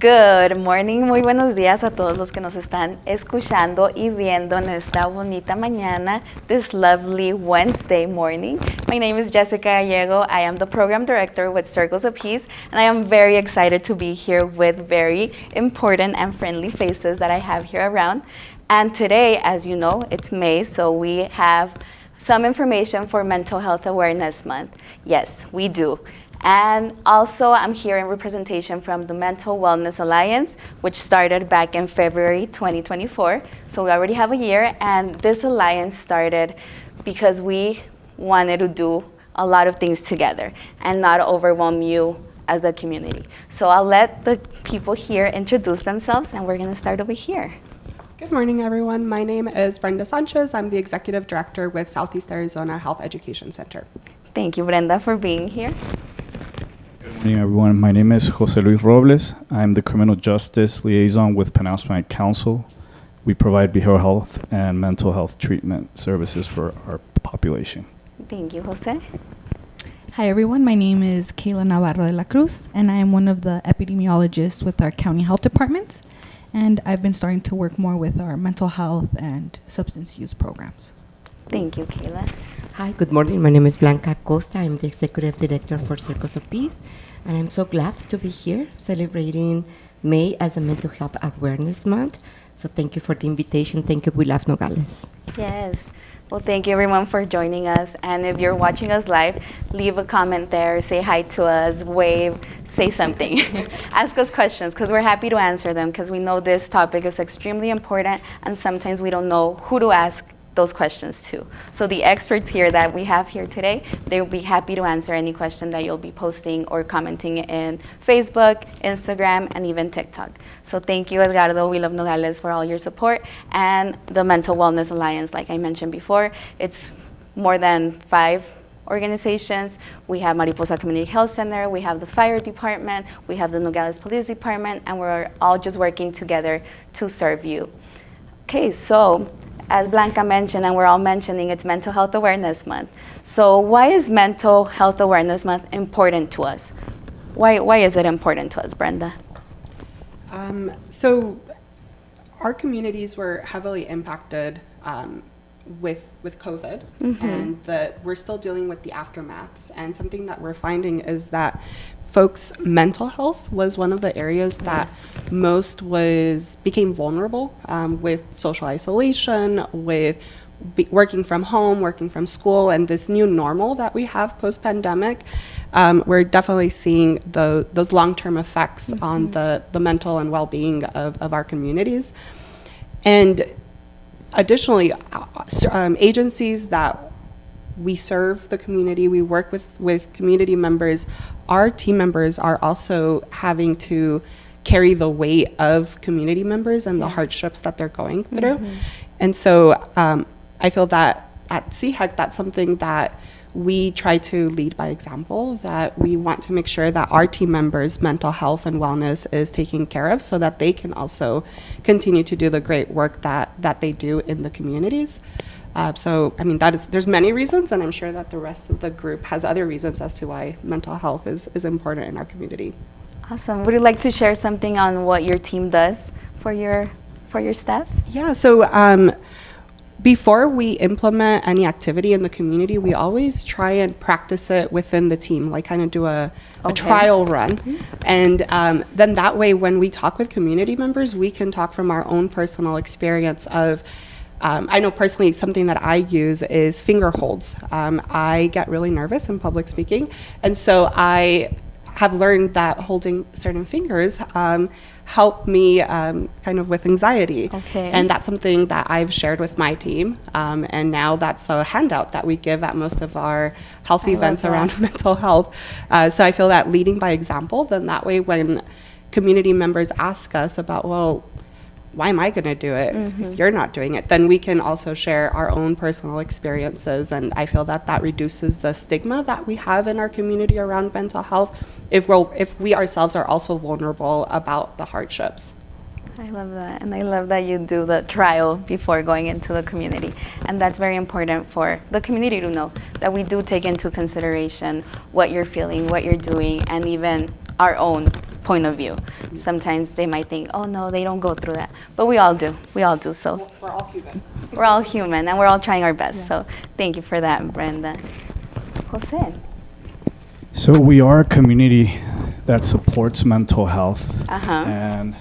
Good morning, muy buenos días a todos los que nos están escuchando y viendo en esta bonita mañana, this lovely Wednesday morning. My name is Jessica Gallego. I am the program director with Circles of Peace, and I am very excited to be here with very important and friendly faces that I have here around. And today, as you know, it's May, so we have some information for Mental Health Awareness Month. Yes, we do. And also, I'm here in representation from the Mental Wellness Alliance, which started back in February 2024. So we already have a year, and this alliance started because we wanted to do a lot of things together and not overwhelm you as the community. So I'll let the people here introduce themselves, and we're gonna start over here. Good morning, everyone. My name is Brenda Sanchez. I'm the Executive Director with Southeast Arizona Health Education Center. Thank you, Brenda, for being here. Good morning, everyone. My name is Jose Luis Robles. I'm the Criminal Justice Liaison with Penal Council. We provide behavioral health and mental health treatment services for our population. Thank you, Jose. Hi, everyone. My name is Kayla Navarro de la Cruz, and I am one of the epidemiologists with our county health departments. And I've been starting to work more with our mental health and substance use programs. Thank you, Kayla. Hi, good morning. My name is Blanca Costa. I'm the Executive Director for Circles of Peace, and I'm so glad to be here celebrating May as a Mental Health Awareness Month. So thank you for the invitation. Thank you, We Love Nogales. Yes. Well, thank you, everyone, for joining us. And if you're watching us live, leave a comment there, say hi to us, wave, say something. Ask us questions, because we're happy to answer them, because we know this topic is extremely important, and sometimes we don't know who to ask those questions to. So the experts here that we have here today, they will be happy to answer any question that you'll be posting or commenting in Facebook, Instagram, and even TikTok. So thank you, Edgardo, We Love Nogales, for all your support. And the Mental Wellness Alliance, like I mentioned before, it's more than 5 organizations. We have Mariposa Community Health Center, we have the Fire Department, we have the Nogales Police Department, and we're all just working together to serve you. Okay, so as Blanca mentioned, and we're all mentioning, it's Mental Health Awareness Month. So why is Mental Health Awareness Month important to us? Why is it important to us, Brenda? So our communities were heavily impacted with COVID, and that we're still dealing with the aftermaths. And something that we're finding is that folks' mental health was one of the areas that most became vulnerable with social isolation, with working from home, working from school, and this new normal that we have post-pandemic. We're definitely seeing those long-term effects on the mental and well-being of our communities. And additionally, agencies that we serve the community, we work with community members, our team members are also having to carry the weight of community members and the hardships that they're going through. And so I feel that at CHEC, that's something that we try to lead by example, that we want to make sure that our team members' mental health and wellness is taken care of so that they can also continue to do the great work that they do in the communities. So, I mean, there's many reasons, and I'm sure that the rest of the group has other reasons as to why mental health is important in our community. Awesome. Would you like to share something on what your team does for your staff? Yeah, so before we implement any activity in the community, we always try and practice it within the team, like kind of do a trial run. And then that way, when we talk with community members, we can talk from our own personal experience of, I know personally something that I use is finger holds. I get really nervous in public speaking, and so I have learned that holding certain fingers help me kind of with anxiety. And that's something that I've shared with my team. And now that's a handout that we give at most of our health events around mental health. So I feel that leading by example, then that way when community members ask us about, well, why am I going to do it if you're not doing it? Then we can also share our own personal experiences, and I feel that that reduces the stigma that we have in our community around mental health if we ourselves are also vulnerable about the hardships. I love that, and I love that you do the trial before going into the community, and that's very important for the community to know that we do take into consideration what you're feeling, what you're doing, and even our own point of view. Sometimes they might think, oh no, they don't go through that. But we all do. We all do. So We're all human. we're all human and we're all trying our best. So thank you for that, Brenda. Jose. So we are a community that supports mental health, Uh-huh. and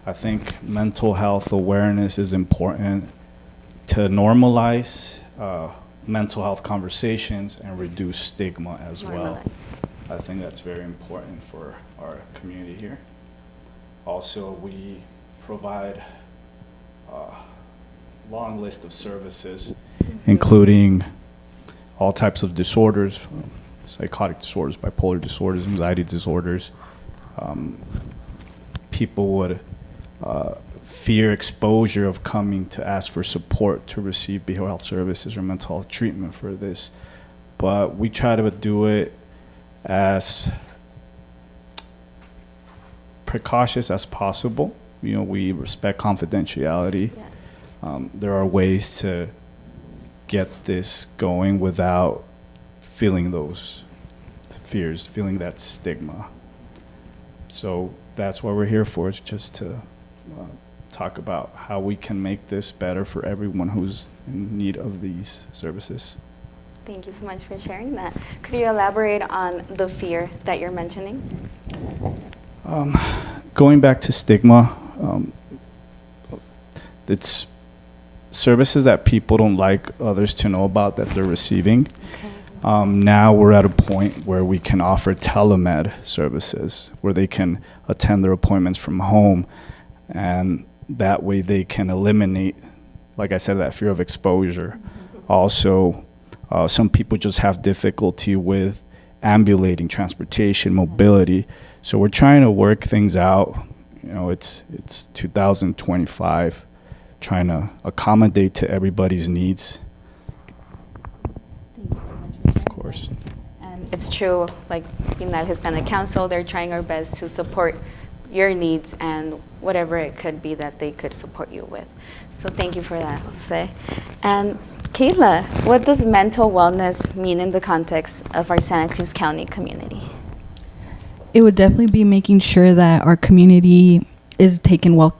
I think mental health awareness is important to normalize mental health conversations and reduce stigma as well. Normalize. I think that's very important for our community here. Also, we provide a long list of services, including all types of disorders, psychotic disorders, bipolar disorders, anxiety disorders. People would fear exposure of coming to ask for support to receive behavioral health services or mental health treatment for this. But we try to do it as precautious as possible. You know, we respect confidentiality. Yes. There are ways to get this going without feeling those fears, feeling that stigma. So that's what we're here for, is just to talk about how we can make this better for everyone who's in need of these services. Thank you so much for sharing that. Could you elaborate on the fear that you're mentioning? Going back to stigma, it's services that people don't like others to know about that they're receiving. Now we're at a point where we can offer telemed services, where they can attend their appointments from home, and that way they can eliminate, like I said, that fear of exposure. Also, some people just have difficulty with ambulating, transportation, mobility. So we're trying to work things out. You know, it's 2025, trying to accommodate to everybody's needs. Thank you so much for sharing. Of course. And it's true, like in that Hispanic Council, they're trying our best to support your needs and whatever it could be that they could support you with. So thank you for that, Jose. And Kayla, what does mental wellness mean in the context of our Santa Cruz County community? It would definitely be making sure that our community is taken well,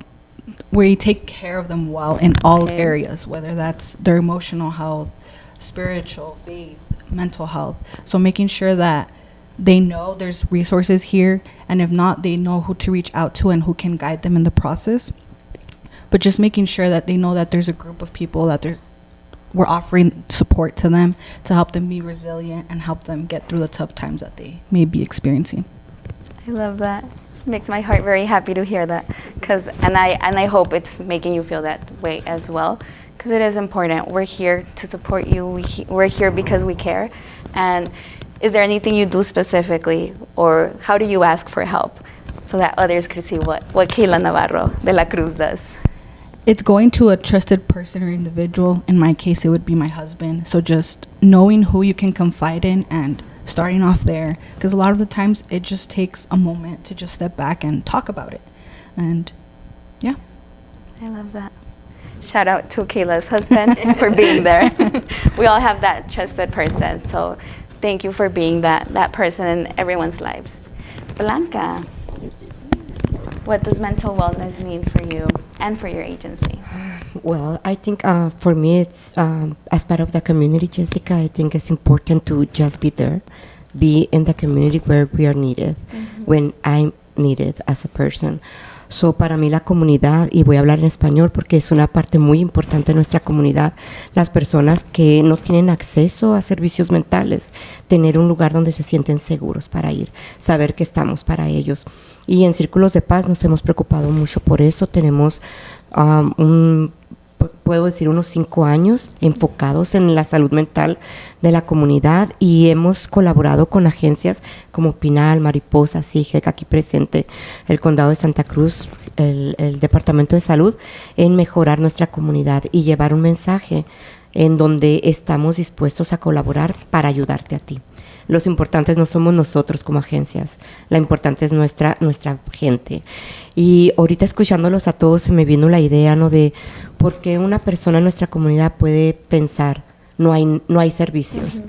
we take care of them well in all Okay. areas, whether that's their emotional health, spiritual, faith, mental health. So making sure that they know there's resources here, and if not, they know who to reach out to and who can guide them in the process. But just making sure that they know that there's a group of people that we're offering support to them to help them be resilient and help them get through the tough times that they may be experiencing. I love that. Makes my heart very happy to hear that, and I hope it's making you feel that way as well, because it is important. We're here to support you. We're here because we care. And is there anything you do specifically, or how do you ask for help so that others could see what Kayla Navarro de la Cruz does? It's going to a trusted person or individual. In my case, it would be my husband. So just knowing who you can confide in and starting off there, because a lot of the times it just takes a moment to just step back and talk about it. And yeah. I love that. Shout out to Kayla's husband for being there. We all have that trusted person. So thank you for being that person in everyone's lives. Blanca, what does mental wellness mean for you and for your agency? Well, I think for me, it's as part of the community, Jessica, I think it's important to just be there, be in the community where we are needed, when I'm needed as a person. So para mí la comunidad, y voy a hablar en español porque es una parte muy importante de nuestra comunidad, las personas que no tienen acceso a servicios mentales, tener un lugar donde se sienten seguros para ir, saber que estamos para ellos. Y en Círculos de Paz nos hemos preocupado mucho por eso. Tenemos puedo decir unos 5 años enfocados en la salud mental de la comunidad, y hemos colaborado con agencias como Pinal, Mariposa, CIGEC, aquí presente, el Condado de Santa Cruz, el Departamento de Salud, en mejorar nuestra comunidad y llevar un mensaje en donde estamos dispuestos a colaborar para ayudarte a ti. Los importantes no somos nosotros como agencias, la importante es nuestra gente. Y ahorita escuchándolos a todos se me vino la idea, ¿no?, de por qué una persona en nuestra comunidad puede pensar no hay servicios.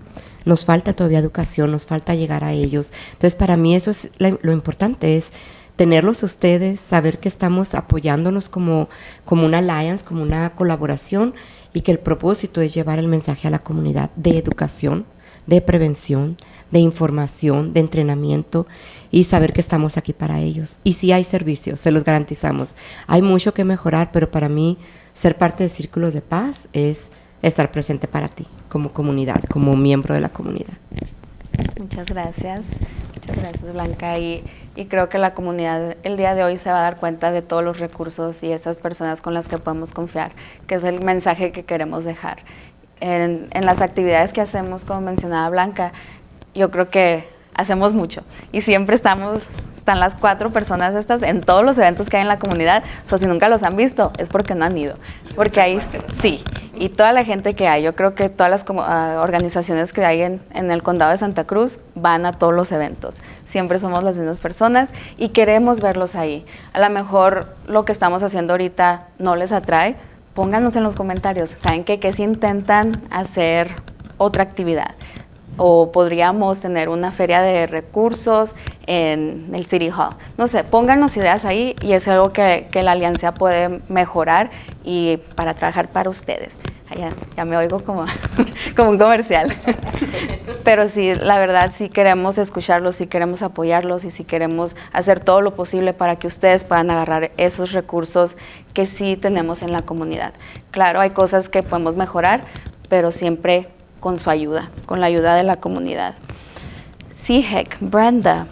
Nos falta todavía educación, nos falta llegar a ellos. Entonces, para mí eso es lo importante, es tenerlos a ustedes, saber que estamos apoyándonos como una alliance, como una colaboración, y que el propósito es llevar el mensaje a la comunidad de educación, de prevención, de información, de entrenamiento, y saber que estamos aquí para ellos. Y sí hay servicios, se los garantizamos. Hay mucho que mejorar, pero para mí ser parte de Círculos de Paz es estar presente para ti, como comunidad, como miembro de la comunidad. Muchas gracias, Blanca. Y creo que la comunidad el día de hoy se va a dar cuenta de todos los recursos y esas personas con las que podemos confiar, que es el mensaje que queremos dejar. En las actividades que hacemos, como mencionaba Blanca, yo creo que hacemos mucho y siempre están las 4 personas estas en todos los eventos que hay en la comunidad. So, si nunca los han visto es porque no han ido, porque ahí sí, y toda la gente que hay, yo creo que todas las organizaciones que hay en el condado de Santa Cruz van a todos los eventos, siempre somos las mismas personas y queremos verlos ahí. A lo mejor lo que estamos haciendo ahorita no les atrae, pónganos en los comentarios, ¿saben qué? Que si intentan hacer otra actividad, o podríamos tener una feria de recursos en el City Hall. No sé, pónganos ideas ahí y es algo que la alianza puede mejorar y para trabajar para ustedes. Ya me oigo como, como un comercial. Pero sí, la verdad, sí queremos escucharlos, sí queremos apoyarlos y sí queremos hacer todo lo posible para que ustedes puedan agarrar esos recursos que sí tenemos en la comunidad. Claro, hay cosas que podemos mejorar, pero siempre con su ayuda, con la ayuda de la comunidad. CIHEC, Brenda,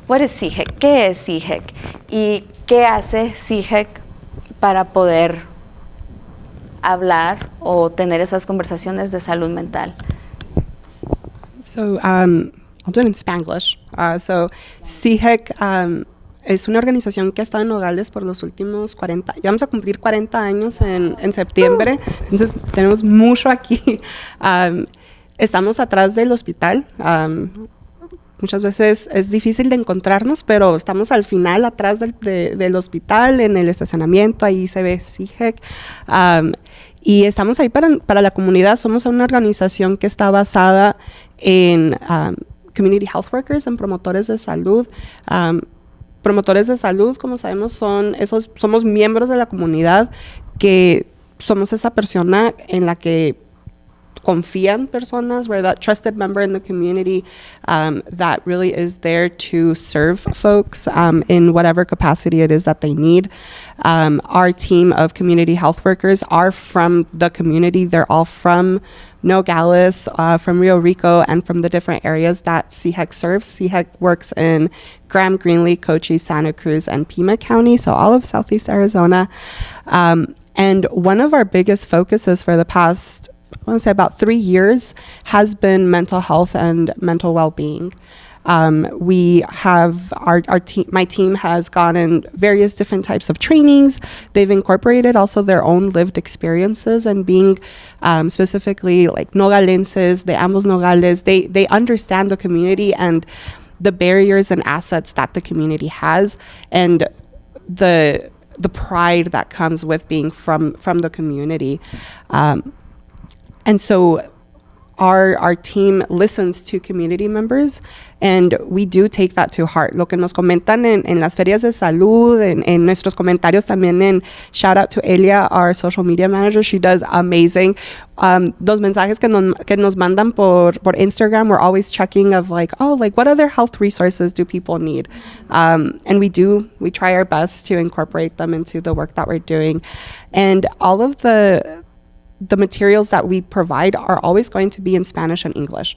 what is CIHEC? ¿Qué es CIHEC? ¿Y qué hace CIHEC para poder hablar o tener esas conversaciones de salud mental? So I'll do it in Spanglish. So CIHEC es una organización que ha estado en Nogales por los últimos 40, ya vamos a cumplir 40 años en septiembre, entonces tenemos mucho aquí. Estamos atrás del hospital. Muchas veces es difícil de encontrarnos, pero estamos al final, atrás del hospital, en el estacionamiento, ahí se ve CIHEC. Y estamos ahí para la comunidad. Somos una organización que está basada en community health workers, en promotores de salud. Promotores de salud, como sabemos, somos miembros de la comunidad, que somos esa persona en la que confían personas. We're that trusted member in the community that really is there to serve folks in whatever capacity it is that they need. Our team of community health workers are from the community. They're all from Nogales, from Rio Rico, and from the different areas that CIHEC serves. CIHEC works in Graham, Greenlee, Cochise, Santa Cruz, and Pima County, so all of Southeast Arizona. And one of our biggest focuses for the past, I want to say about 3 years, has been mental health and mental well-being. We have our team. My team has gotten various different types of trainings. They've incorporated also their own lived experiences, and being specifically like Nogalenses, de ambos Nogales, they understand the community and the barriers and assets that the community has, and the pride that comes with being from the community. And so our team listens to community members, and we do take that to heart. Lo que nos comentan en las ferias de salud, en nuestros comentarios también, en shout out to Elia, our social media manager. She does amazing. Los mensajes que nos mandan por Instagram, we're always checking of like, what other health resources do people need? And we try our best to incorporate them into the work that we're doing. And all of the materials that we provide are always going to be in Spanish and English.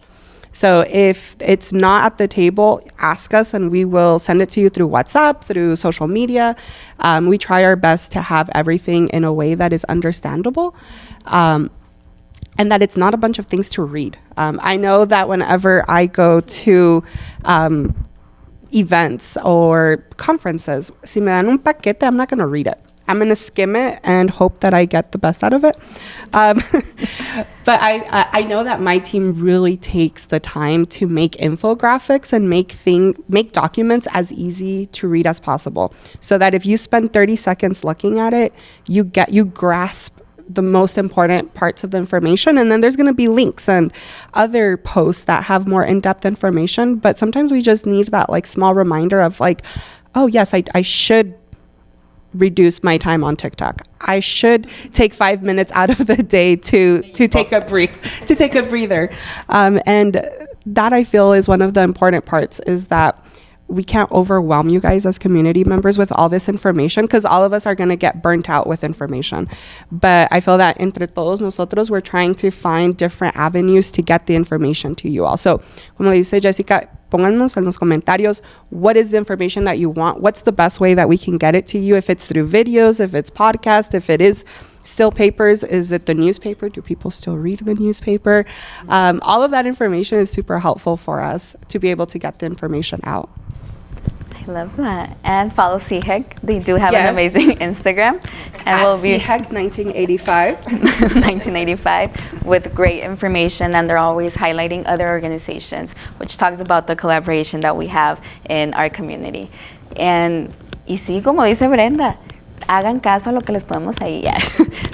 So if it's not at the table, ask us and we will send it to you through WhatsApp, through social media. We try our best to have everything in a way that is understandable, and that it's not a bunch of things to read. I know that whenever I go to events or conferences, si me dan un paquete, I'm not going to read it. I'm going to skim it and hope that I get the best out of it. But I know that my team really takes the time to make infographics and make documents as easy to read as possible, so that if you spend 30 seconds looking at it, you grasp the most important parts of the information. And then there's going to be links and other posts that have more in-depth information. But sometimes we just need that like small reminder of like, oh yes, I should reduce my time on TikTok. I should take 5 minutes out of the day to take a breather. And that I feel is one of the important parts, is that we can't overwhelm you guys as community members with all this information, because all of us are going to get burnt out with information. But I feel that entre todos nosotros, we're trying to find different avenues to get the information to you all. So, como dice Jessica, pónganos en los comentarios, what is the information that you want? What's the best way that we can get it to you? If it's through videos, if it's podcast, if it is still papers, is it the newspaper? Do people still read the newspaper? All of that information is super helpful for us to be able to get the information out. I love that. And follow CHEG. They do have Yes. an amazing Instagram. And we'll be CHEG 1985. 1985 with great information, and they're always highlighting other organizations, which talks about the collaboration that we have in our community. And y sí, como dice Brenda, hagan caso a lo que les ponemos ahí. Ya.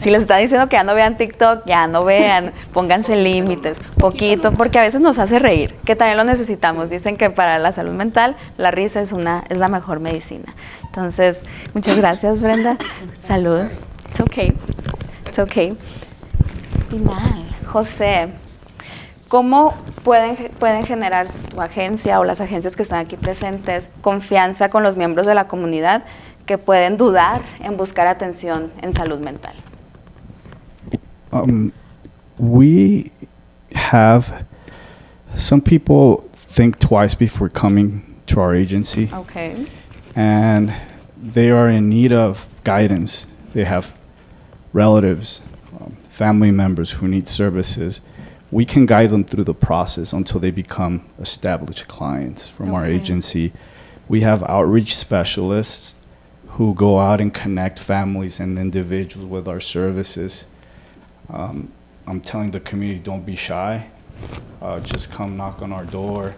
Si les está diciendo que ya no vean TikTok, ya no vean, pónganse límites, poquito, porque a veces nos hace reír, que también lo necesitamos. Dicen que para la salud mental la risa es la mejor medicina. Entonces, muchas gracias, Brenda. Salud. It's okay. It's okay. Final. José, ¿cómo pueden generar tu agencia o las agencias que están aquí presentes confianza con los miembros de la comunidad que pueden dudar en buscar atención en salud mental? We have some people think twice before coming to our agency, Okay. and they are in need of guidance. They have relatives, family members who need services. We can guide them through the process until they become established clients from our Okay. agency. We have outreach specialists who go out and connect families and individuals with our services. I'm telling the community, don't be shy. Just come knock on our door.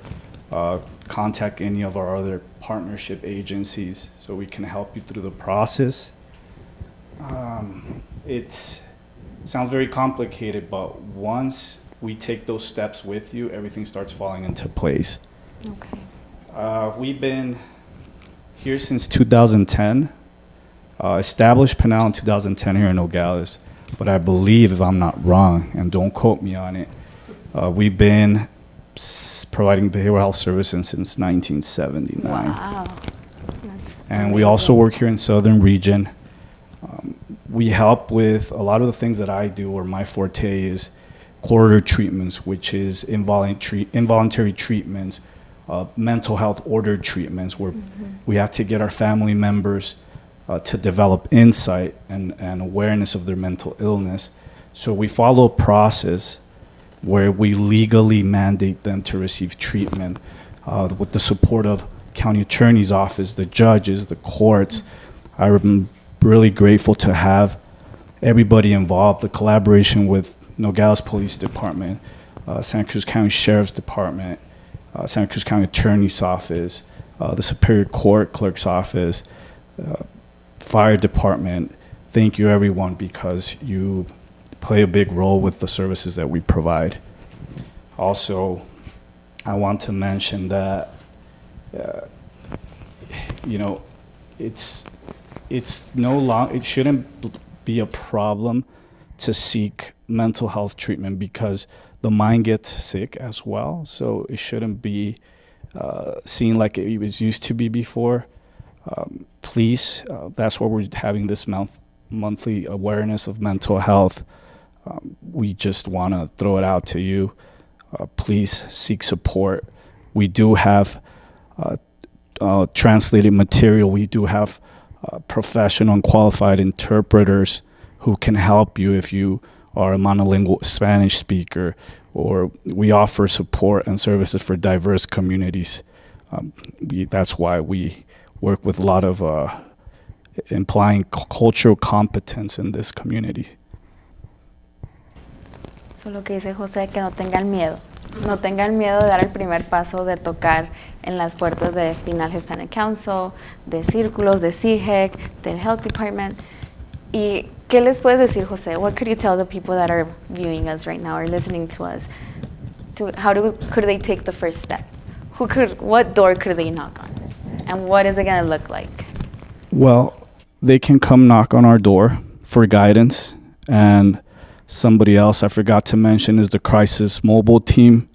Contact any of our other partnership agencies so we can help you through the process. It sounds very complicated, but once we take those steps with you, everything starts falling into place. Okay. We've been here since 2010. Established Pinal in 2010 here in Nogales, but I believe, if I'm not wrong, and don't quote me on it, we've been providing behavioral health services since 1979. Wow. And we also work here in Southern Region. We help with a lot of the things that I do, or my forte is corridor treatments, which is involuntary treatments, mental health order treatments, where we have to get our family members to develop insight and awareness of their mental illness. So we follow a process where we legally mandate them to receive treatment with the support of county attorney's office, the judges, the courts. I'm really grateful to have everybody involved, the collaboration with Nogales Police Department, Santa Cruz County Sheriff's Department, Santa Cruz County Attorney's Office, the Superior Court Clerk's Office, Fire Department. Thank you, everyone, because you play a big role with the services that we provide. Also, I want to mention that, it shouldn't be a problem to seek mental health treatment, because the mind gets sick as well. So it shouldn't be seen like it was used to be before. Please, that's why we're having this monthly awareness of mental health. We just want to throw it out to you. Please seek support. We do have translated material. We do have professional and qualified interpreters who can help you if you are a monolingual Spanish speaker, or we offer support and services for diverse communities. That's why we work with a lot of implying cultural competence in this community. Solo que dice José, que no tengan miedo. No tengan miedo de dar el primer paso, de tocar en las puertas de Pinal Hispanic Council, de círculos, de CHEG, del Health Department. ¿Y qué les puedes decir, José? What could you tell the people that are viewing us right now or listening to us? Could they take the first step? What door could they knock on? And what is it going to look like? Well, they can come knock on our door for guidance. And somebody else I forgot to mention is the crisis mobile team.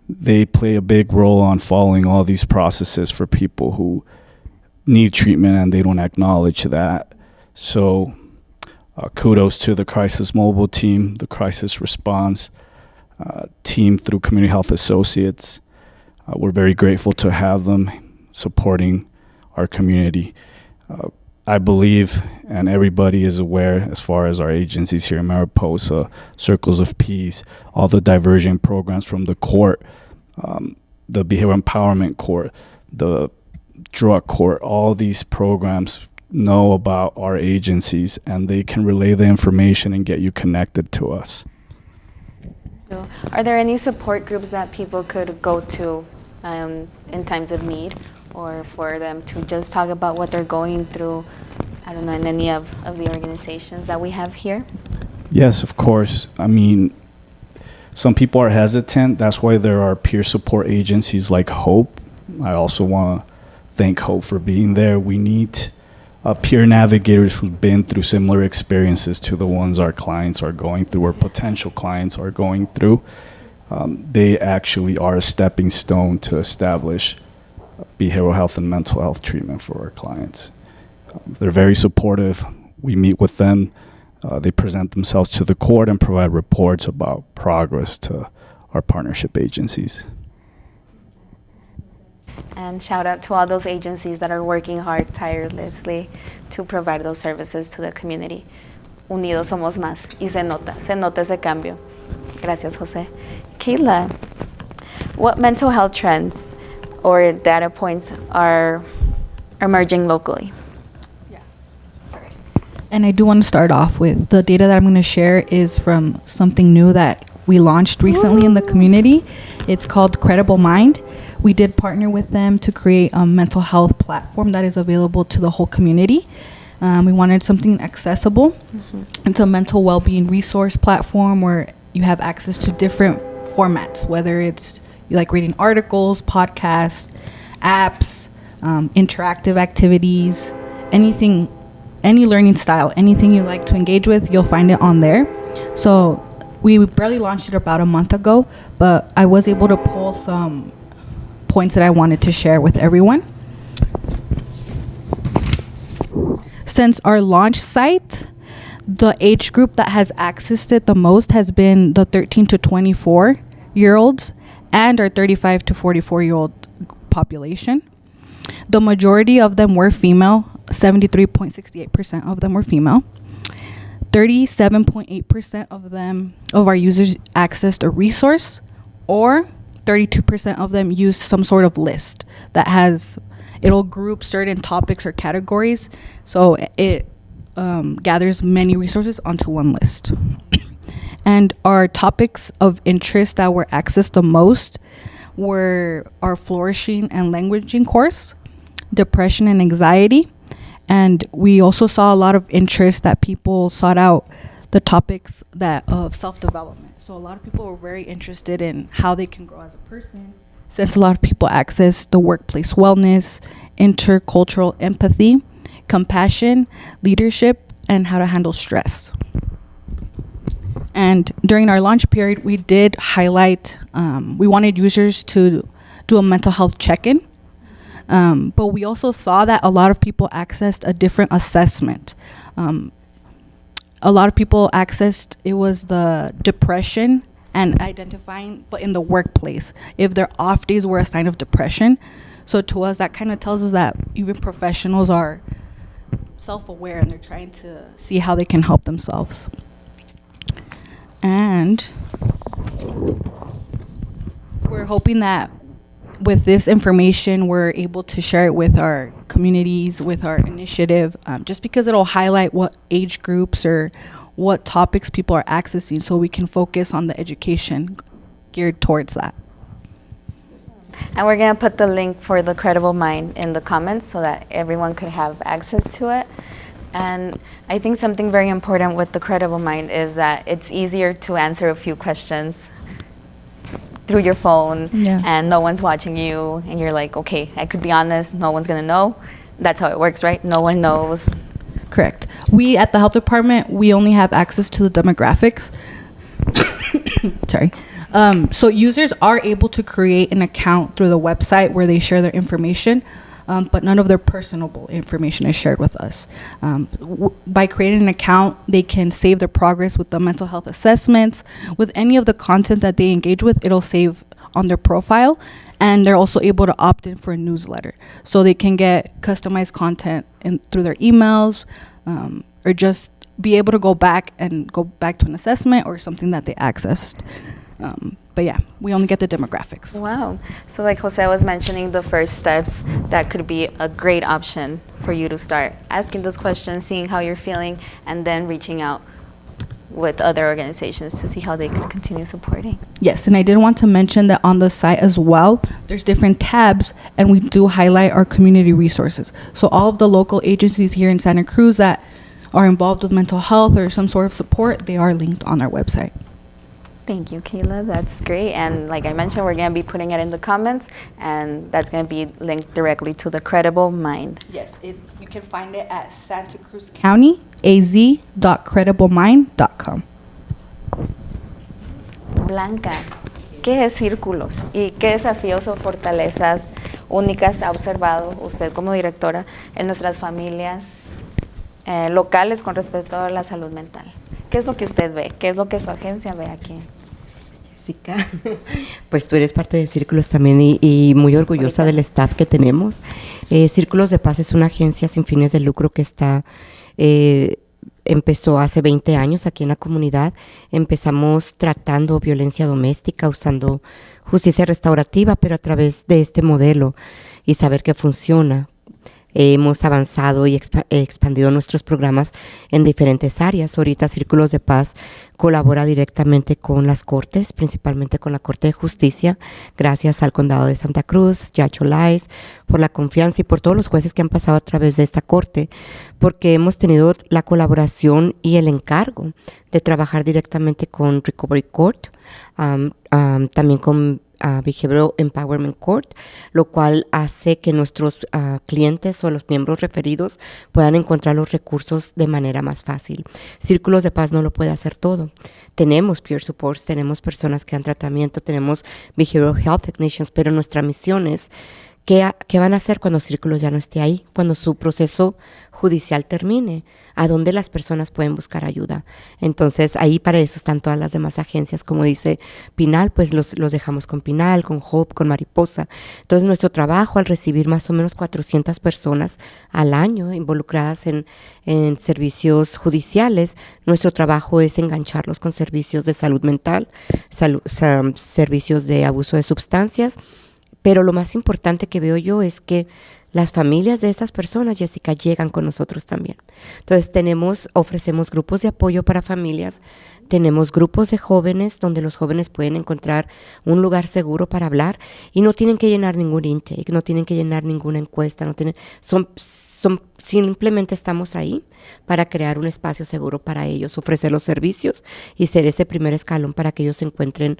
They play a big role on following all these processes for people who need treatment and they don't acknowledge that. So kudos to the crisis mobile team, the crisis response team through Community Health Associates. We're very grateful to have them supporting our community. I believe, and everybody is aware as far as our agencies here in Mariposa, Circles of Peace, all the diversion programs from the court, the Behavioral Empowerment Court, the Drug Court, all these programs know about our agencies and they can relay the information and get you connected to us. Are there any support groups that people could go to in times of need, or for them to just talk about what they're going through, I don't know, in any of the organizations that we have here? Yes, of course. I mean, some people are hesitant. That's why there are peer support agencies like HOPE. I also want to thank HOPE for being there. We need peer navigators who've been through similar experiences to the ones our clients are going through or potential clients are going through. They actually are a stepping stone to establish behavioral health and mental health treatment for our clients. They're very supportive. We meet with them. They present themselves to the court and provide reports about progress to our partnership agencies. And shout out to all those agencies that are working hard tirelessly to provide those services to the community. Unidos somos más, y se nota ese cambio. Gracias, Jose. Keila, what mental health trends or data points are emerging locally? And I do want to start off with the data that I'm going to share is from something new that we launched recently in the community. It's called Credible Mind. We did partner with them to create a mental health platform that is available to the whole community. We wanted something accessible. Mm-hmm. It's a mental well-being resource platform where you have access to different formats, whether it's you like reading articles, podcasts, apps, interactive activities, anything, any learning style, anything you like to engage with, you'll find it on there. So we barely launched it about a month ago, but I was able to pull some points that I wanted to share with everyone. Since our launch site, the age group that has accessed it the most has been the 13 to 24-year-olds and our 35 to 44-year-old population. The majority of them were female. 73.68% of them were female. 37.8% of our users accessed a resource, or 32% of them used some sort of list that it'll group certain topics or categories, so it gathers many resources onto one list. And our topics of interest that were accessed the most were our flourishing and languaging course, depression and anxiety. And we also saw a lot of interest that people sought out the topics of self-development. So a lot of people were very interested in how they can grow as a person, since a lot of people access the workplace wellness, intercultural empathy, compassion, leadership, and how to handle stress. And during our launch period, we did highlight, we wanted users to do a mental health check-in. But we also saw that a lot of people accessed a different assessment. A lot of people accessed, it was the depression and identifying, but in the workplace, if their off days were a sign of depression. So to us, that kind of tells us that even professionals are self-aware and they're trying to see how they can help themselves. And we're hoping that with this information, we're able to share it with our communities, with our initiative, just because it'll highlight what age groups or what topics people are accessing, so we can focus on the education geared towards that. And we're going to put the link for the Credible Mind in the comments so that everyone could have access to it. And I think something very important with the Credible Mind is that it's easier to answer a few questions through your phone Yeah. and no one's watching you and you're like, okay, I could be honest, no one's gonna know. That's how it works, right? No one knows. Correct. We at the health department, we only have access to the demographics. Sorry. So users are able to create an account through the website where they share their information, but none of their personable information is shared with us. By creating an account, they can save their progress with the mental health assessments, with any of the content that they engage with, it'll save on their profile. And they're also able to opt in for a newsletter. So they can get customized content through their emails, or just be able to go back to an assessment or something that they accessed. But yeah, we only get the demographics. Wow. So like Jose was mentioning, the first steps, that could be a great option for you to start asking those questions, seeing how you're feeling, and then reaching out with other organizations to see how they can continue supporting. Yes, and I did want to mention that on the site as well, there's different tabs, and we do highlight our community resources. So all of the local agencies here in Santa Cruz that are involved with mental health or some sort of support, they are linked on our website. Thank you, Kayla. That's great. And like I mentioned, we're going to be putting it in the comments, and that's going to be linked directly to the Credible Mind. Yes, you can find it at Santa Cruz County, az.crediblemmind.com. Blanca, ¿qué es Círculos y qué desafíos o fortalezas únicas ha observado usted como directora en nuestras familias locales con respecto a la salud mental? ¿Qué es lo que usted ve? ¿Qué es lo que su agencia ve aquí? Jessica, pues tú eres parte de Círculos también y muy orgullosa del staff que tenemos. Círculos de Paz es una agencia sin fines de lucro que empezó hace 20 años aquí en la comunidad. Empezamos tratando violencia doméstica, usando justicia restaurativa, pero a través de este modelo y saber que funciona. Hemos avanzado y expandido nuestros programas en diferentes áreas. Ahorita Círculos de Paz colabora directamente con las cortes, principalmente con la Corte de Justicia, gracias al Condado de Santa Cruz, Judge Olais, por la confianza y por todos los jueces que han pasado a través de esta corte, porque hemos tenido la colaboración y el encargo de trabajar directamente con Recovery Court, también con Behavioral Empowerment Court, lo cual hace que nuestros clientes o los miembros referidos puedan encontrar los recursos de manera más fácil. Círculos de Paz no lo puede hacer todo. Tenemos peer supports, tenemos personas que dan tratamiento, tenemos Behavioral Health Technicians, pero nuestra misión es ¿qué van a hacer cuando Círculos ya no esté ahí? Cuando su proceso judicial termine, ¿a dónde las personas pueden buscar ayuda? Entonces, ahí para eso están todas las demás agencias. Como dice Pinal, pues los dejamos con Pinal, con Hope, con Mariposa. Entonces, nuestro trabajo, al recibir más o menos 400 personas al año involucradas en servicios judiciales, nuestro trabajo es engancharlos con servicios de salud mental, servicios de abuso de sustancias. Pero lo más importante que veo yo es que las familias de estas personas, Jessica, llegan con nosotros también. Entonces ofrecemos grupos de apoyo para familias, tenemos grupos de jóvenes donde los jóvenes pueden encontrar un lugar seguro para hablar y no tienen que llenar ningún intake, no tienen que llenar ninguna encuesta, simplemente estamos ahí para crear un espacio seguro para ellos, ofrecer los servicios y ser ese primer escalón para que ellos encuentren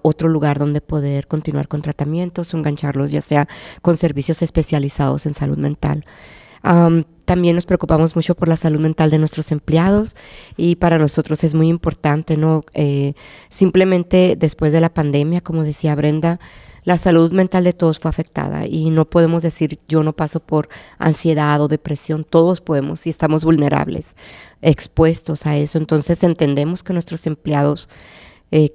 otro lugar donde poder continuar con tratamientos o engancharlos, ya sea con servicios especializados en salud mental. También nos preocupamos mucho por la salud mental de nuestros empleados y para nosotros es muy importante, ¿no? Simplemente después de la pandemia, como decía Brenda, la salud mental de todos fue afectada y no podemos decir yo no paso por ansiedad o depresión, todos podemos y estamos vulnerables, expuestos a eso. Entonces entendemos que nuestros empleados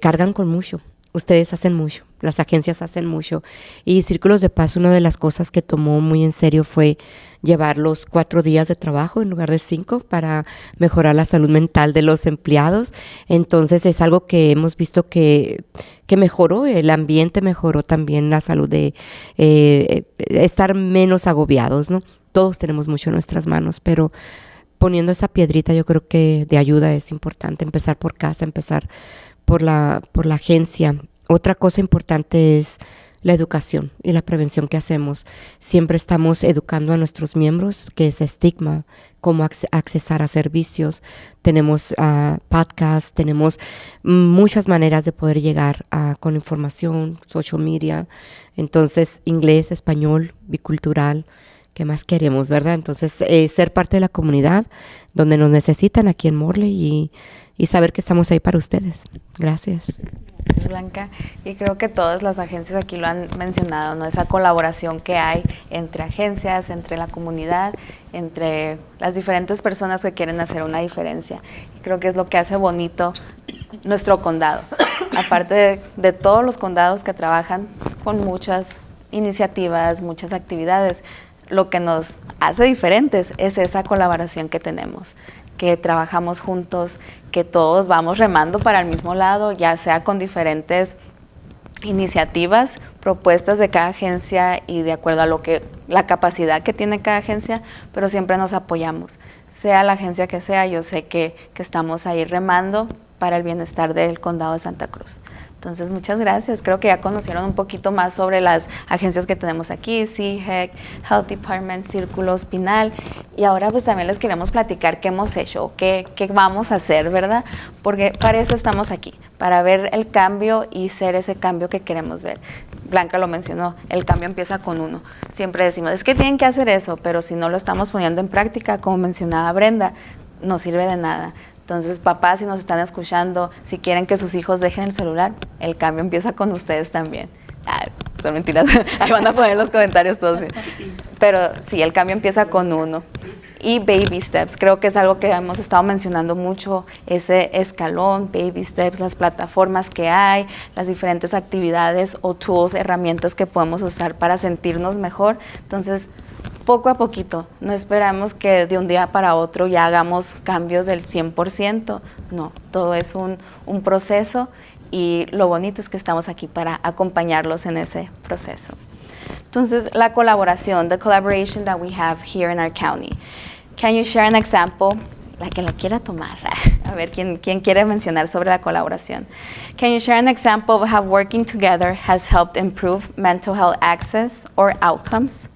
cargan con mucho, ustedes hacen mucho, las agencias hacen mucho y Círculos de Paz, una de las cosas que tomó muy en serio fue llevar los 4 días de trabajo en lugar de 5 para mejorar la salud mental de los empleados. Entonces es algo que hemos visto que mejoró, el ambiente mejoró también, la salud de estar menos agobiados, ¿no? Todos tenemos mucho en nuestras manos, pero poniendo esa piedrita yo creo que de ayuda es importante, empezar por casa, empezar por la agencia. Otra cosa importante es la educación y la prevención que hacemos. Siempre estamos educando a nuestros miembros que es estigma, cómo accesar a servicios. Tenemos podcasts, tenemos muchas maneras de poder llegar con información, social media. Entonces, inglés, español, bicultural. ¿Qué más queremos, verdad? Entonces, ser parte de la comunidad donde nos necesitan aquí en Morley y saber que estamos ahí para ustedes. Gracias. Blanca, y creo que todas las agencias aquí lo han mencionado, ¿no? Esa colaboración que hay entre agencias, entre la comunidad, entre las diferentes personas que quieren hacer una diferencia. Y creo que es lo que hace bonito nuestro condado. Aparte de todos los condados que trabajan con muchas iniciativas, muchas actividades, lo que nos hace diferentes es esa colaboración que tenemos, que trabajamos juntos, que todos vamos remando para el mismo lado, ya sea con diferentes iniciativas, propuestas de cada agencia y de acuerdo a la capacidad que tiene cada agencia, pero siempre nos apoyamos. Sea la agencia que sea, yo sé que estamos ahí remando para el bienestar del condado de Santa Cruz. Entonces, muchas gracias. Creo que ya conocieron un poquito más sobre las agencias que tenemos aquí, CHEC, Health Department, Círculo Espinal. Y ahora pues también les queremos platicar qué hemos hecho, qué vamos a hacer, ¿verdad? Porque para eso estamos aquí, para ver el cambio y ser ese cambio que queremos ver. Blanca lo mencionó, el cambio empieza con uno. Siempre decimos, es que tienen que hacer eso, pero si no lo estamos poniendo en práctica, como mencionaba Brenda, no sirve de nada. Entonces, papás, si nos están escuchando, si quieren que sus hijos dejen el celular, el cambio empieza con ustedes también. Son mentiras, ahí van a poner los comentarios todos. Pero sí, el cambio empieza con uno. Y baby steps, creo que es algo que hemos estado mencionando mucho, ese escalón, baby steps, las plataformas que hay, las diferentes actividades o tools, herramientas que podemos usar para sentirnos mejor. Entonces, poco a poquito, no esperamos que de un día para otro ya hagamos cambios del 100%, no, todo es un proceso y lo bonito es que estamos aquí para acompañarlos en ese proceso. Entonces, la colaboración, the collaboration that we have here in our county. Can you share an example? La que la quiera tomar. A ver, ¿quién quiere mencionar sobre la colaboración? Can you share an example of how working together has helped improve mental health access or outcomes?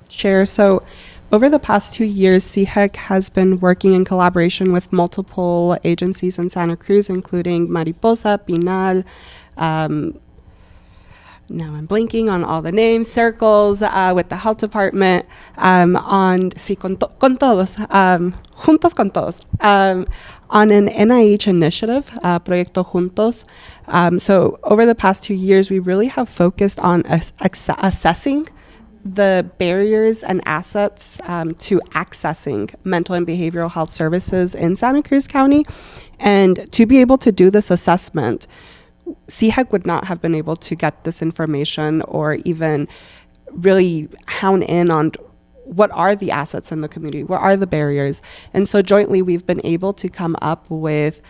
Share. So over the past 2 years, CHEC has been working in collaboration with multiple agencies in Santa Cruz, including Mariposa, Pinal, now I'm blanking on all the names, circles, with the health department, con todos, juntos con todos, on an NIH initiative, Proyecto Juntos. So over the past 2 years, we really have focused on assessing the barriers and assets to accessing mental and behavioral health services in Santa Cruz County. And to be able to do this assessment, CHEC would not have been able to get this information or even really hound in on what are the assets in the community, what are the barriers. And so jointly we've been able to come up with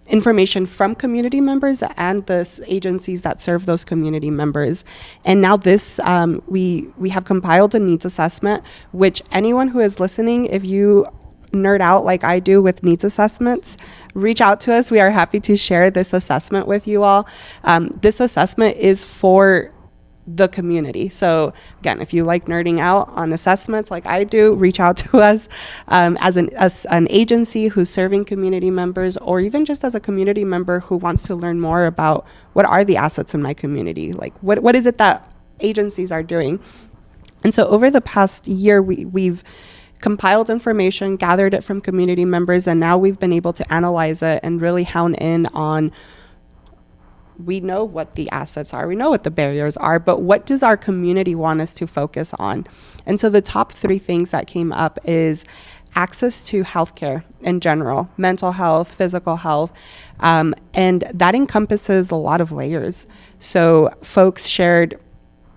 information from community members and the agencies that serve those community members. And now this, we have compiled a needs assessment, which anyone who is listening, if you nerd out like I do with needs assessments, reach out to us. We are happy to share this assessment with you all. This assessment is for the community. So again, if you like nerding out on assessments like I do, reach out to us as an agency who's serving community members, or even just as a community member who wants to learn more about what are the assets in my community, like what is it that agencies are doing. And so over the past year, we've compiled information, gathered it from community members, and now we've been able to analyze it and really hound in on, we know what the assets are, we know what the barriers are, but what does our community want us to focus on? And so the top 3 things that came up is access to healthcare in general, mental health, physical health, and that encompasses a lot of layers. So folks shared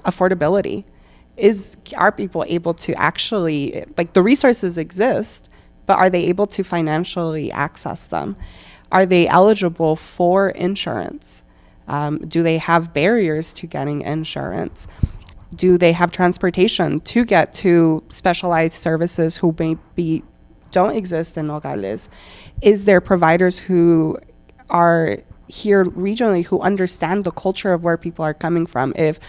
affordability. Are people able to actually, like, the resources exist, but are they able to financially access them? Are they eligible for insurance? Do they have barriers to getting insurance? Do they have transportation to get to specialized services who don't exist in Nogales? Is there providers who are here regionally who understand the culture of where people are coming from. If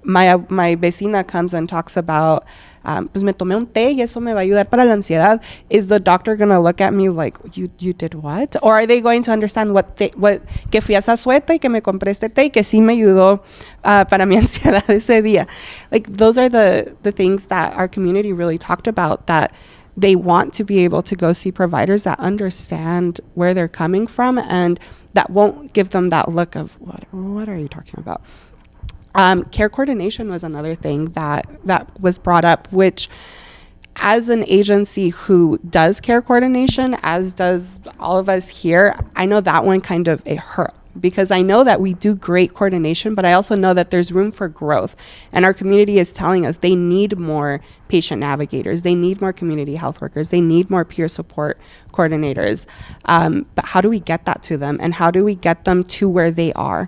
my vecina comes and talks about, pues me tomé un té y eso me va a ayudar para la ansiedad, is the doctor going to look at me like, you did what? Or are they going to understand que fui a esa sueta y que me compré este té y que sí me ayudó para mi ansiedad ese día? Like, those are the things that our community really talked about, that they want to be able to go see providers that understand where they're coming from and that won't give them that look of, what are you talking about? Care coordination was another thing that was brought up, which, as an agency who does care coordination, as does all of us here, I know that one kind of it hurt, because I know that we do great coordination, but I also know that there's room for growth. And our community is telling us they need more patient navigators, they need more community health workers, they need more peer support coordinators. But how do we get that to them? And how do we get them to where they are?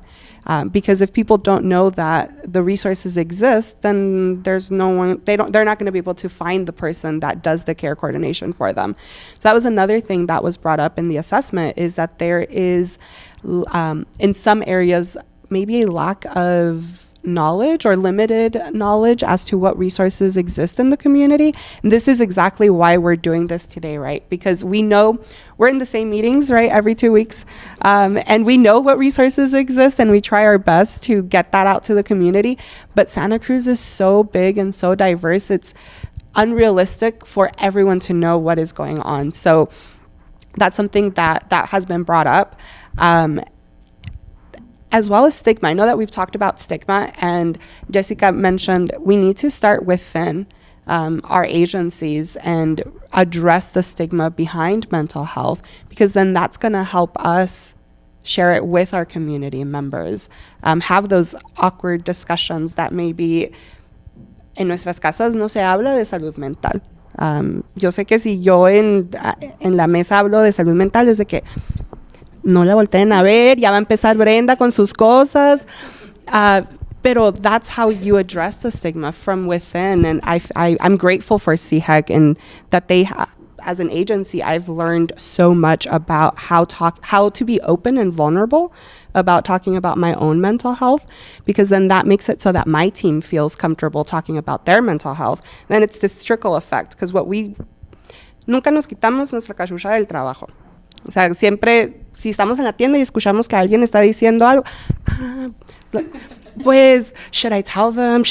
Because if people don't know that the resources exist, then there's no one, they're not going to be able to find the person that does the care coordination for them. So that was another thing that was brought up in the assessment, is that there is, in some areas, maybe a lack of knowledge or limited knowledge as to what resources exist in the community. And this is exactly why we're doing this today, right? Because we know we're in the same meetings, right, every 2 weeks, and we know what resources exist, and we try our best to get that out to the community. But Santa Cruz is so big and so diverse, it's unrealistic for everyone to know what is going on. So that's something that has been brought up. As well as stigma. I know that we've talked about stigma, and Jessica mentioned we need to start within our agencies and address the stigma behind mental health, because then that's going to help us share it with our community members, have those awkward discussions that maybe en nuestras casas no se habla de salud mental. Yo sé que si yo en la mesa hablo de salud mental, es de que no la volteen a ver, ya va a empezar Brenda con sus cosas. Pero that's how you address the stigma from within. And I'm grateful for CHEC, and that they, as an agency, I've learned so much about how to be open and vulnerable about talking about my own mental health, because then that makes it so that my team feels comfortable talking about their mental health. Then it's this trickle effect, because nunca nos quitamos nuestra cachucha del trabajo. O sea, siempre, si estamos en la tienda y escuchamos que alguien está diciendo algo, pues, should I tell them?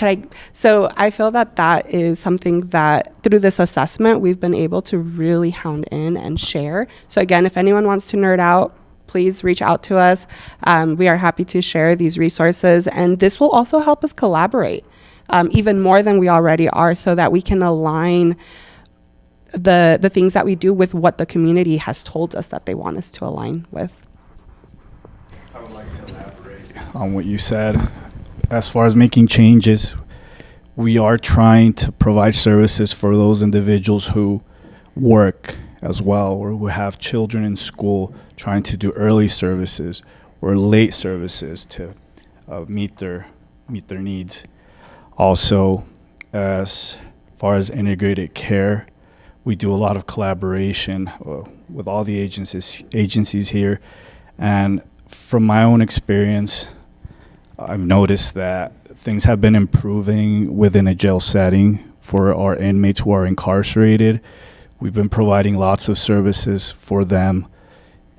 So I feel that is something that through this assessment, we've been able to really hound in and share. So again, if anyone wants to nerd out, please reach out to us. We are happy to share these resources. And this will also help us collaborate even more than we already are, so that we can align the things that we do with what the community has told us that they want us to align with. I would like to elaborate on what you said. As far as making changes, we are trying to provide services for those individuals who work as well, or who have children in school, trying to do early services or late services to meet their needs. Also, as far as integrated care, we do a lot of collaboration with all the agencies here. And from my own experience, I've noticed that things have been improving within a jail setting for our inmates who are incarcerated. We've been providing lots of services for them.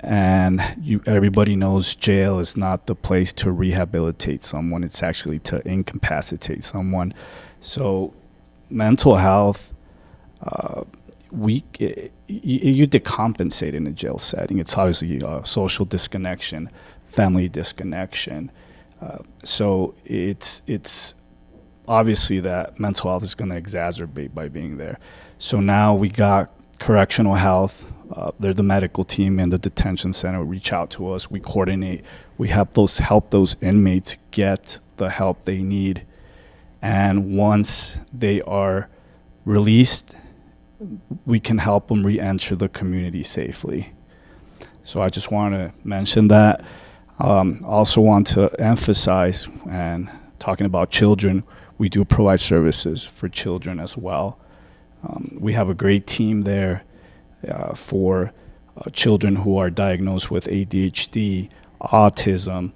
And everybody knows jail is not the place to rehabilitate someone. It's actually to incapacitate someone. So mental health, you decompensate in a jail setting. It's obviously social disconnection, family disconnection. So it's obviously that mental health is going to exacerbate by being there. So now we got correctional health. They're the medical team in the detention center. Reach out to us. We coordinate. We help those inmates get the help they need. And once they are released, we can help them re-enter the community safely. So I just want to mention that. Also want to emphasize, and talking about children, we do provide services for children as well. We have a great team there for children who are diagnosed with ADHD, autism,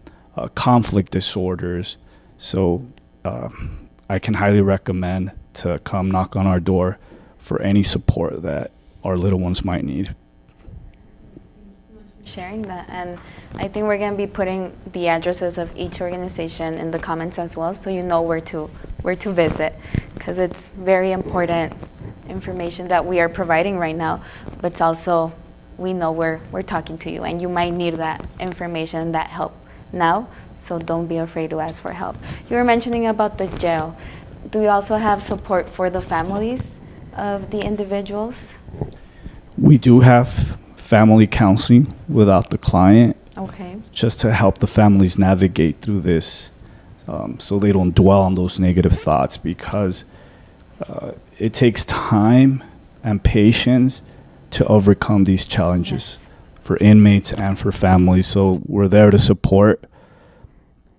conflict disorders. So I can highly recommend to come knock on our door for any support that our little ones might need. Sharing that, and I think we're going to be putting the addresses of each organization in the comments as well, so you know where to visit, because it's very important information that we are providing right now, but it's also, we know we're talking to you, and you might need that information, that help now, so don't be afraid to ask for help. You were mentioning about the jail. Do you also have support for the families of the individuals? We do have family counseling without the client, Okay. just to help the families navigate through this, so they don't dwell on those negative thoughts, because it takes time and patience to overcome these challenges for inmates and for families. So we're there to support,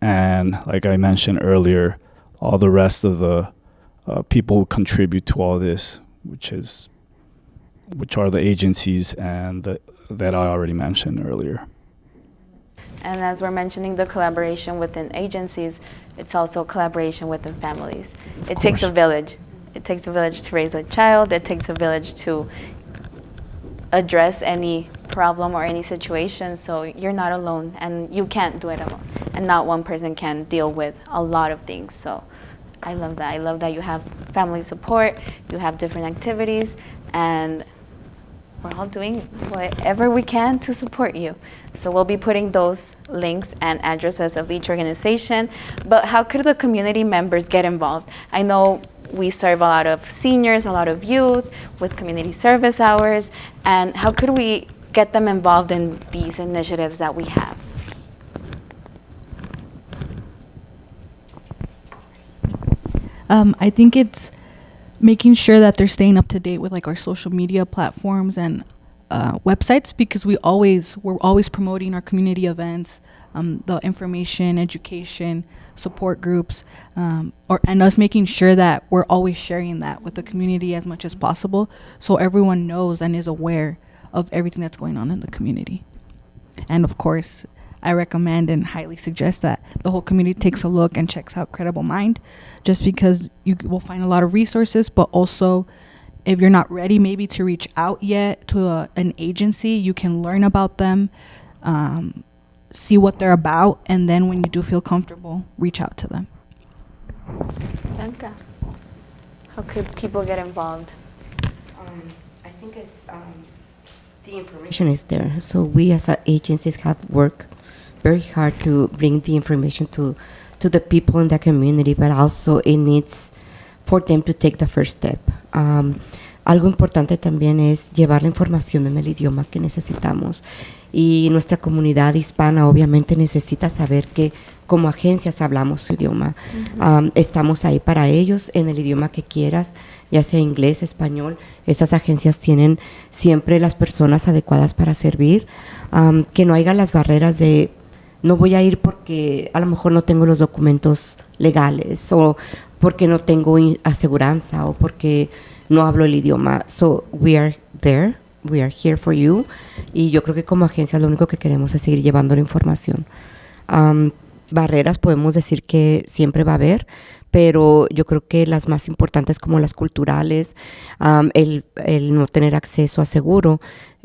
and like I mentioned earlier, all the rest of the people who contribute to all this, which are the agencies and that I already mentioned earlier. And as we're mentioning the collaboration within agencies, it's also collaboration within families. It takes a course. village. It takes a village to raise a child. It takes a village to address any problem or any situation. So you're not alone, and you can't do it alone. And not one person can deal with a lot of things. So I love that. I love that you have family support, you have different activities, and we're all doing whatever we can to support you. So we'll be putting those links and addresses of each organization. But how could the community members get involved? I know we serve a lot of seniors, a lot of youth with community service hours. And how could we get them involved in these initiatives that we have? I think it's making sure that they're staying up to date with like our social media platforms and websites, because we're always promoting our community events, the information, education, support groups, and us making sure that we're always sharing that with the community as much as possible, so everyone knows and is aware of everything that's going on in the community. And of course, I recommend and highly suggest that the whole community takes a look and checks out Credible Mind, just because you will find a lot of resources, but also if you're not ready maybe to reach out yet to an agency, you can learn about them, see what they're about, and then when you do feel comfortable, reach out to them. Bianca, how could people get involved? I think it's the information is there. So we as our agencies have worked very hard to bring the information to the people in the community, but also it needs for them to take the first step. Algo importante también es llevar la información en el idioma que necesitamos. Y nuestra comunidad hispana obviamente necesita saber que como agencias hablamos su idioma. Estamos ahí para ellos en el idioma que quieras, ya sea inglés, español. Estas agencias tienen siempre las personas adecuadas para servir. Que no haya las barreras de no voy a ir porque a lo mejor no tengo los documentos legales, o porque no tengo aseguranza, o porque no hablo el idioma. So we are there, we are here for you. Y yo creo que como agencia lo único que queremos es seguir llevando la información. Barreras podemos decir que siempre va a haber, pero yo creo que las más importantes, como las culturales, el no tener acceso a seguro,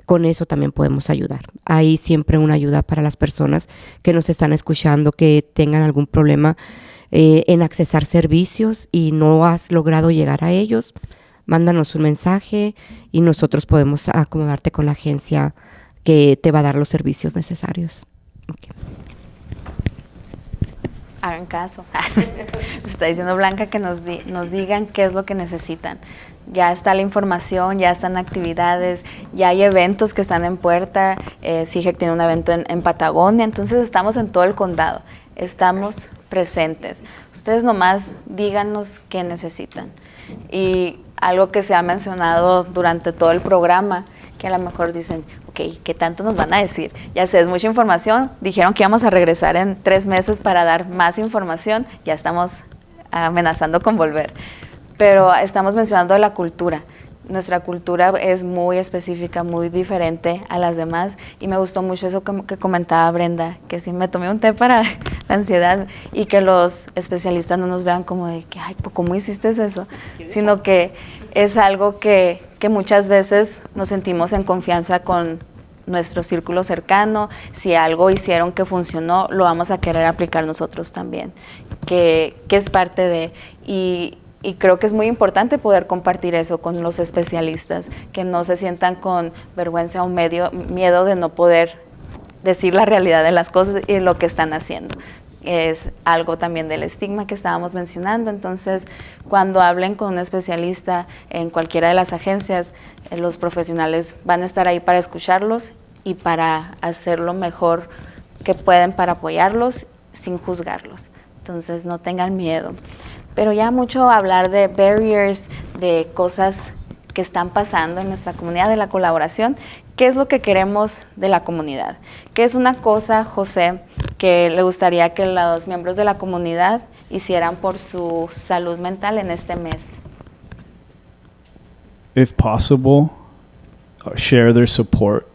con eso también podemos ayudar. Hay siempre una ayuda para las personas que nos están escuchando, que tengan algún problema en accesar servicios y no has logrado llegar a ellos. Mándanos un mensaje y nosotros podemos acomodarte con la agencia que te va a dar los servicios necesarios. Okay. Hagan caso. Nos está diciendo Blanca que nos digan qué es lo que necesitan. Ya está la información, ya están actividades, ya hay eventos que están en puerta. CIGEC tiene un evento en Patagonia, entonces estamos en todo el condado. Estamos presentes. Ustedes nomás díganos qué necesitan. Y algo que se ha mencionado durante todo el programa, que a lo mejor dicen, ok, ¿qué tanto nos van a decir? Ya sé, es mucha información. Dijeron que íbamos a regresar en 3 meses para dar más información. Ya estamos amenazando con volver. Pero estamos mencionando la cultura. nuestra cultura es muy específica, muy diferente a las demás, y me gustó mucho eso que comentaba Brenda, que si me tomé un té para la ansiedad y que los especialistas no nos vean como de que, ay, ¿cómo hiciste eso? Sino que es algo que muchas veces nos sentimos en confianza con nuestro círculo cercano. Si algo hicieron que funcionó, lo vamos a querer aplicar nosotros también, que es parte de... Y creo que es muy importante poder compartir eso con los especialistas, que no se sientan con vergüenza o miedo de no poder decir la realidad de las cosas y lo que están haciendo. Es algo también del estigma que estábamos mencionando. Entonces, cuando hablen con un especialista en cualquiera de las agencias, los profesionales van a estar ahí para escucharlos y para hacer lo mejor que pueden para apoyarlos sin juzgarlos. Entonces, no tengan miedo. Pero ya mucho hablar de barriers, de cosas que están pasando en nuestra comunidad, de la colaboración. ¿Qué es lo que queremos de la comunidad? ¿Qué es una cosa, José, que le gustaría que los miembros de la comunidad hicieran por su salud mental en este mes? If possible, share their support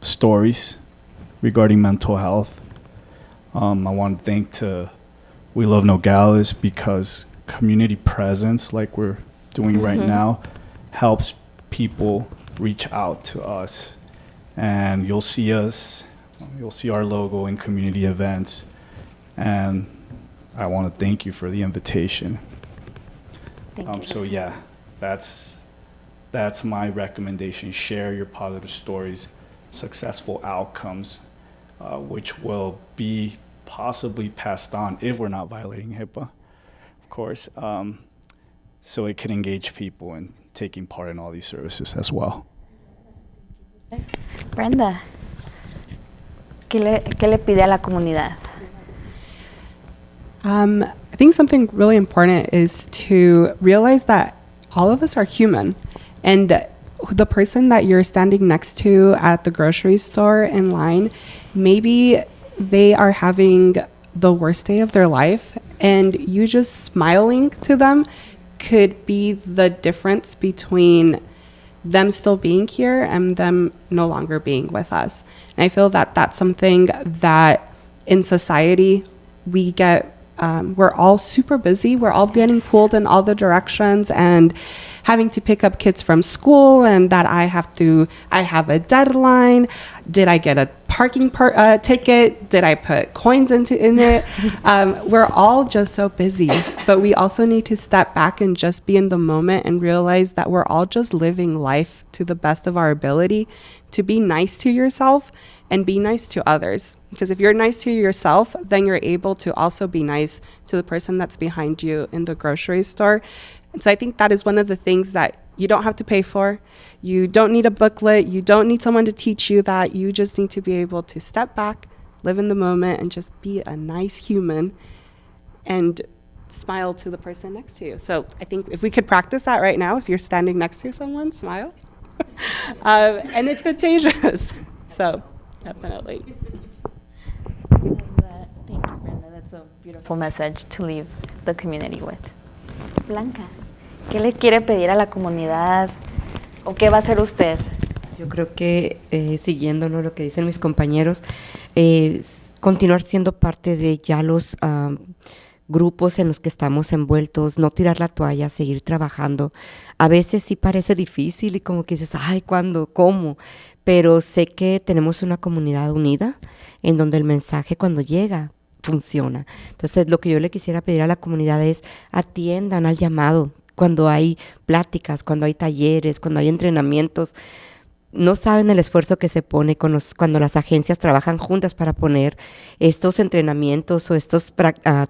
stories regarding mental health. I want to thank We Love Nogales because community presence, like we're doing right now, helps people reach out to us. And you'll see our logo in community events. And I want to thank you for the invitation. Thank you. So yeah, that's my recommendation. Share your positive stories, successful outcomes, which will be possibly passed on if we're not violating HIPAA, of course, so it can engage people in taking part in all these services as well. Brenda, ¿qué le pide a la comunidad? I think something really important is to realize that all of us are human, and the person that you're standing next to at the grocery store in line, maybe they are having the worst day of their life, and you just smiling to them could be the difference between them still being here and them no longer being with us. And I feel that that's something that in society we get, we're all super busy. We're all getting pulled in all the directions and having to pick up kids from school, and that I have a deadline. Did I get a parking ticket? Did I put coins in it? We're all just so busy, but we also need to step back and just be in the moment and realize that we're all just living life to the best of our ability, to be nice to yourself and be nice to others. Because if you're nice to yourself, then you're able to also be nice to the person that's behind you in the grocery store. And so I think that is one of the things that you don't have to pay for. You don't need a booklet. You don't need someone to teach you that. You just need to be able to step back, live in the moment, and just be a nice human and smile to the person next to you. So I think if we could practice that right now, if you're standing next to someone, smile. And it's contagious. So definitely. Thank you, Brenda. That's a beautiful message to leave the community with. Blanca, ¿qué le quiere pedir a la comunidad o qué va a hacer usted? Yo creo que, siguiendo, ¿no?, lo que dicen mis compañeros, continuar siendo parte de ya los grupos en los que estamos envueltos, no tirar la toalla, seguir trabajando. A veces sí parece difícil y como que dices, ay, ¿cuándo? ¿Cómo? Pero sé que tenemos una comunidad unida en donde el mensaje cuando llega funciona. Entonces, lo que yo le quisiera pedir a la comunidad es atiendan al llamado cuando hay pláticas, cuando hay talleres, cuando hay entrenamientos. No saben el esfuerzo que se pone cuando las agencias trabajan juntas para poner estos entrenamientos o estos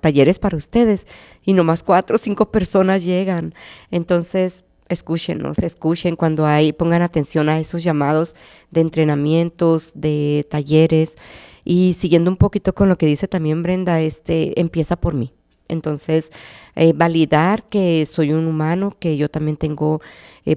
talleres para ustedes y nomás 4 o 5 personas llegan. Entonces, escuchen cuando pongan atención a esos llamados de entrenamientos, de talleres. Y siguiendo un poquito con lo que dice también Brenda, empieza por mí. Entonces, validar que soy un humano, que yo también tengo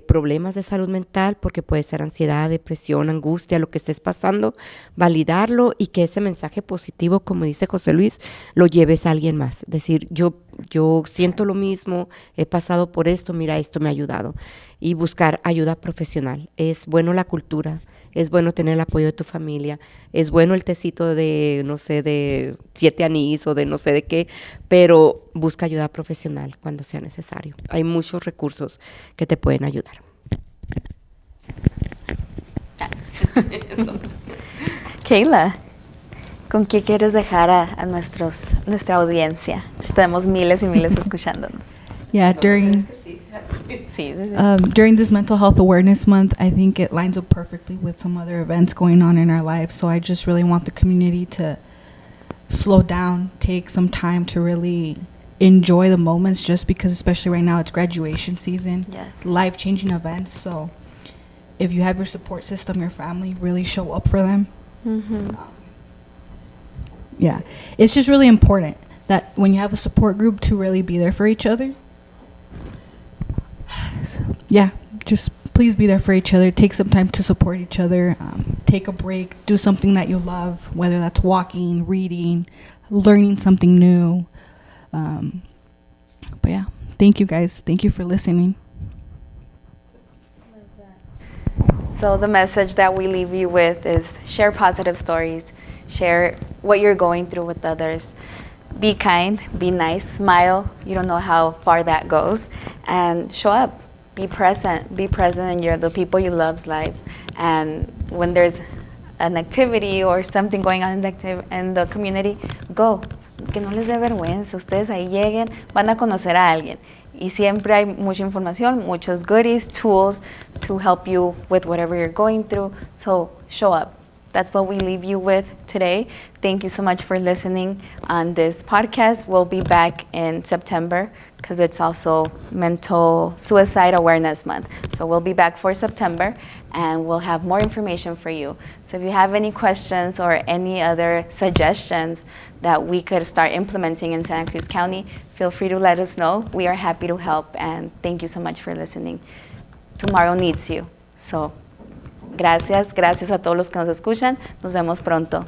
problemas de salud mental, porque puede ser ansiedad, depresión, angustia, lo que estés pasando, validarlo y que ese mensaje positivo, como dice José Luis, lo lleves a alguien más. Decir, yo yo siento lo mismo, he pasado por esto, mira, esto me ha ayudado. Y buscar ayuda profesional. Es bueno la cultura, es bueno tener el apoyo de tu familia, es bueno el tecito de, no sé, de 7 anís o de no sé de qué, pero busca ayuda profesional cuando sea necesario. Hay muchos recursos que te pueden ayudar. Kayla, ¿con qué quieres dejar a nuestra audiencia? Tenemos miles y miles escuchándonos. Yeah, during Sí, sí, sí. during this Mental Health Awareness Month, I think it lines up perfectly with some other events going on in our lives. So I just really want the community to slow down, take some time to really enjoy the moments, just because especially right now it's graduation season, Yes. life-changing events. So if you have your support system, your family, really show up for them. Mhm. Yeah, it's just really important that when you have a support group to really be there for each other. So, yeah, just please be there for each other. Take some time to support each other. Take a break. Do something that you love, whether that's walking, reading, learning something new. But yeah, thank you guys. Thank you for listening. So the message that we leave you with is share positive stories, share what you're going through with others. Be kind, be nice, smile. You don't know how far that goes. And show up. Be present in the people you love's life. And when there's an activity or something going on in the community, go. Que no les dé vergüenza. Ustedes ahí lleguen, van a conocer a alguien. Y siempre hay mucha información, muchos goodies, tools to help you with whatever you're going through. So show up. That's what we leave you with today. Thank you so much for listening on this podcast. We'll be back in September because it's also Mental Suicide Awareness Month. So we'll be back for September and we'll have more information for you. So if you have any questions or any other suggestions that we could start implementing in Santa Cruz County, feel free to let us know. We are happy to help, and thank you so much for listening. Tomorrow needs you. So, gracias a todos los que nos escuchan. Nos vemos pronto.